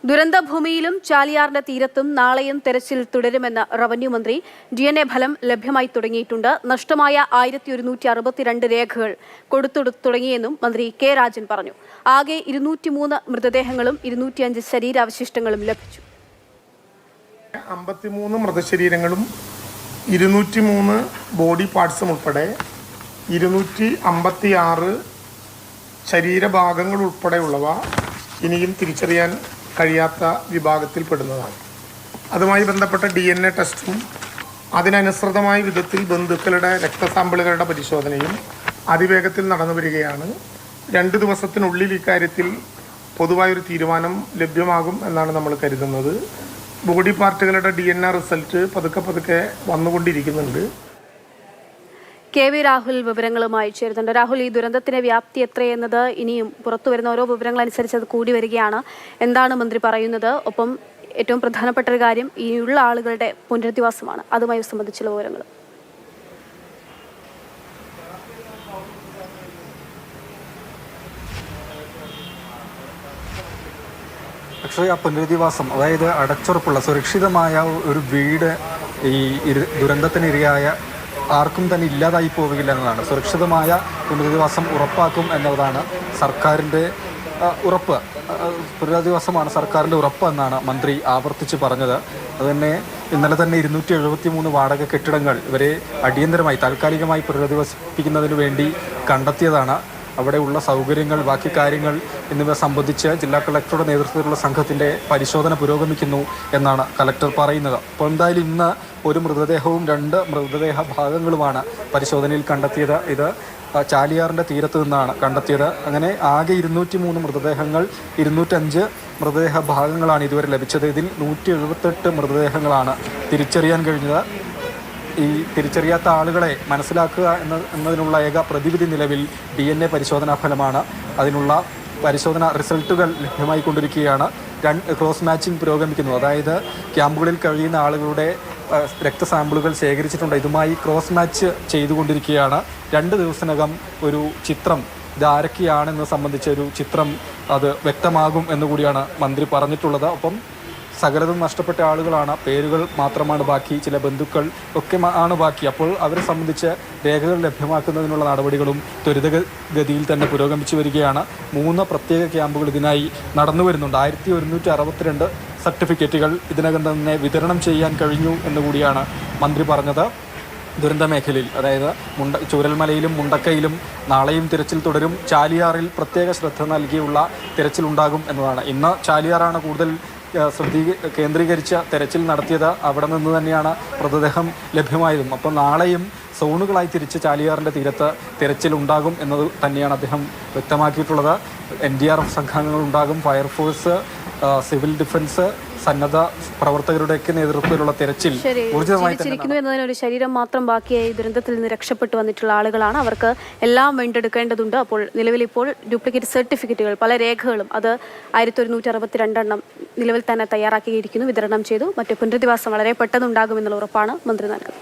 ദുരന്തഭൂമിയിലും ചാലിയാറിന്റെ തീരത്തും നാളെയും തെരച്ചിൽ തുടരുമെന്ന് റവന്യൂ മന്ത്രി. DNA ഫലം ലഭ്യമായി തുടങ്ങിയിട്ടുണ്ട്. നഷ്ടമായ 1162 രേഖകൾ കൊടുത്തു തുടങ്ങിയെന്നും മന്ത്രി കെ രാജൻ പറഞ്ഞു. ആകെ 203 മൃതദേഹങ്ങളും 205 ശരീരാവശിഷ്ടങ്ങളും ലഭിച്ചു. 53 മൃതശരീരങ്ങളും 203 ബോഡി പാർട്സും ഉൾപ്പെടെ 256 ശരീരഭാഗങ്ങൾ ഉൾപ്പെടെയുള്ളവ ഇനിയും തിരിച്ചറിയാൻ കഴിയാത്ത വിഭാഗത്തിൽപ്പെടുന്നതാണ്. അതുമായി ബന്ധപ്പെട്ട DNA ടെസ്റ്റും അതിനനുസൃതമായ വിധത്തിൽ ബന്ധുക്കളുടെ രക്തസാമ്പിളുകളുടെ പരിശോധനയും അതിവേഗത്തിൽ നടന്നു വരികയാണ്. 2 ദിവസത്തിനുള്ളിൽ ഇക്കാര്യത്തിൽ പൊതുവായൊരു തീരുമാനം ലഭ്യമാകും എന്നാണ് നമ്മൾ കരുതുന്നത്. ബോഡി പാർട്ടുകളുടെ DNA റിസൾട്ട് പതുക്കെ വന്നുകൊണ്ടിരിക്കുന്നുണ്ട്. KV രാഹുൽ വിവരങ്ങളുമായി ചേരുന്നുണ്ട്. രാഹുൽ, ഈ ദുരന്തത്തിന്റെ വ്യാപ്തി എത്രയെന്നത് ഇനിയും പുറത്തു വരുന്ന ഓരോ വിവരങ്ങളനുസരിച്ച് അത് കൂടി വരികയാണ്. എന്താണ് മന്ത്രി പറയുന്നത്? ഒപ്പം ഏറ്റവും പ്രധാനപ്പെട്ട ഒരു കാര്യം ഇനിയുള്ള ആളുകളുടെ പുനരധിവാസമാണ്. അതുമായി സംബന്ധിച്ചുള്ള വിവരങ്ങൾ. പക്ഷേ ആ പുനരധിവാസം, അതായത് അടച്ചുറപ്പുള്ള സുരക്ഷിതമായ ഒരു വീട് ഈ ദുരന്തത്തിനിരയായ ആർക്കും തന്നെ ഇല്ലാതായി പോവുകയില്ല എന്നതാണ്. സുരക്ഷിതമായ പുനരധിവാസം ഉറപ്പാക്കും എന്നതാണ് സർക്കാരിൻ്റെ ഉറപ്പ്. പുനരധിവാസമാണ് സർക്കാരിൻ്റെ ഉറപ്പ് എന്നാണ് മന്ത്രി ആവർത്തിച്ച് പറഞ്ഞത്. അതുതന്നെ ഇന്നലെ തന്നെ 273 വാടക കെട്ടിടങ്ങൾ ഇവരെ അടിയന്തരമായി താൽക്കാലികമായി പുനരധിവസിപ്പിക്കുന്നതിന് വേണ്ടി കണ്ടെത്തിയതാണ്. അവിടെയുള്ള സൗകര്യങ്ങൾ, ബാക്കി കാര്യങ്ങൾ എന്നിവ സംബന്ധിച്ച് ജില്ലാ കളക്ടറുടെ നേതൃത്വത്തിലുള്ള സംഘത്തിൻ്റെ പരിശോധന പുരോഗമിക്കുന്നു എന്നാണ് കളക്ടർ പറയുന്നത്. അപ്പോൾ എന്തായാലും ഇന്ന് ഒരു മൃതദേഹവും 2 മൃതദേഹ ഭാഗങ്ങളുമാണ് പരിശോധനയിൽ കണ്ടെത്തിയത്. ഇത് ചാലിയാറിൻ്റെ തീരത്ത് നിന്നാണ് കണ്ടെത്തിയത്. അങ്ങനെ ആകെ 203 മൃതദേഹങ്ങൾ, 205 മൃതദേഹ ഭാഗങ്ങളാണ് ഇതുവരെ ലഭിച്ചത്. ഇതിൽ 178 മൃതദേഹങ്ങളാണ് തിരിച്ചറിയാൻ കഴിഞ്ഞത്. ഈ തിരിച്ചറിയാത്ത ആളുകളെ മനസ്സിലാക്കുക എന്നതിനുള്ള ഏക പ്രതിവിധി നിലവിൽ DNA പരിശോധനാ ഫലമാണ്. അതിനുള്ള പരിശോധന റിസൾട്ടുകൾ ലഭ്യമായിക്കൊണ്ടിരിക്കുകയാണ്. ക്രോസ് മാച്ചിങ് പുരോഗമിക്കുന്നു. അതായത് ക്യാമ്പുകളിൽ കഴിയുന്ന ആളുകളുടെ രക്തസാമ്പിളുകൾ ശേഖരിച്ചിട്ടുണ്ട്. ഇതുമായി ക്രോസ് മാച്ച് ചെയ്തുകൊണ്ടിരിക്കുകയാണ്. 2 ദിവസത്തിനകം ഒരു ചിത്രം, ഇതാരൊക്കെയാണെന്ന് സംബന്ധിച്ച ഒരു ചിത്രം അത് വ്യക്തമാകും എന്നുകൂടിയാണ് മന്ത്രി പറഞ്ഞിട്ടുള്ളത്. ഒപ്പം സകലതും നഷ്ടപ്പെട്ട ആളുകളാണ്, പേരുകൾ മാത്രമാണ് ബാക്കി, ചില ബന്ധുക്കൾ ഒക്കെ ആണ് ബാക്കി. അപ്പോൾ അവരെ സംബന്ധിച്ച് രേഖകൾ ലഭ്യമാക്കുന്നതിനുള്ള നടപടികളും ത്വരിതഗതിയിൽ തന്നെ പുരോഗമിച്ചു വരികയാണ്. 3 പ്രത്യേക ക്യാമ്പുകൾ ഇതിനായി നടന്നു വരുന്നുണ്ട്. 1162 സർട്ടിഫിക്കറ്റുകൾ ഇതിനകം തന്നെ വിതരണം ചെയ്യാൻ കഴിഞ്ഞു എന്നുകൂടിയാണ് മന്ത്രി പറഞ്ഞത്. ദുരന്ത മേഖലയിൽ, അതായത് ചൂരൽമലയിലും മുണ്ടക്കയിലും നാളെയും തിരച്ചിൽ തുടരും. ചാലിയാറിൽ പ്രത്യേക ശ്രദ്ധ നൽകിയുള്ള തിരച്ചിലുണ്ടാകും എന്നതാണ്. ഇന്ന് ചാലിയാറാണ് കൂടുതൽ കേന്ദ്രീകരിച്ച തെരച്ചിൽ നടത്തിയത്. അവിടെ നിന്ന് തന്നെയാണ് മൃതദേഹം ലഭ്യമായതും. അപ്പോൾ നാളെയും സോണുകളായി തിരിച്ച് ചാലിയാറിൻ്റെ തീരത്ത് തിരച്ചിൽ ഉണ്ടാകും എന്നത് തന്നെയാണ് അദ്ദേഹം വ്യക്തമാക്കിയിട്ടുള്ളത്. NDRF സംഘങ്ങളുണ്ടാകും, ഫയർഫോഴ്സ്, സിവിൽ ഡിഫൻസ്, സന്നദ്ധ പ്രവർത്തകരുടെയൊക്കെ നേതൃത്വത്തിലുള്ള തിരച്ചിൽ ഊർജിതമായി എന്നതിനൊരു ശരീരം മാത്രം ബാക്കിയായി ദുരന്തത്തിൽ നിന്ന് രക്ഷപ്പെട്ടു വന്നിട്ടുള്ള ആളുകളാണ്. അവർക്ക് എല്ലാം വീണ്ടെടുക്കേണ്ടതുണ്ട്. അപ്പോൾ നിലവിലിപ്പോൾ ഡ്യൂപ്ലിക്കേറ്റ് സർട്ടിഫിക്കറ്റുകൾ, പല രേഖകളും, അത് 1162 നിലവിൽ തന്നെ തയ്യാറാക്കിയിരിക്കുന്നു, വിതരണം ചെയ്തു. മറ്റ് പുനരധിവാസം വളരെ പെട്ടെന്ന് ഉണ്ടാകുമെന്നുള്ള ഉറപ്പാണ് മന്ത്രി നൽകുന്നത്.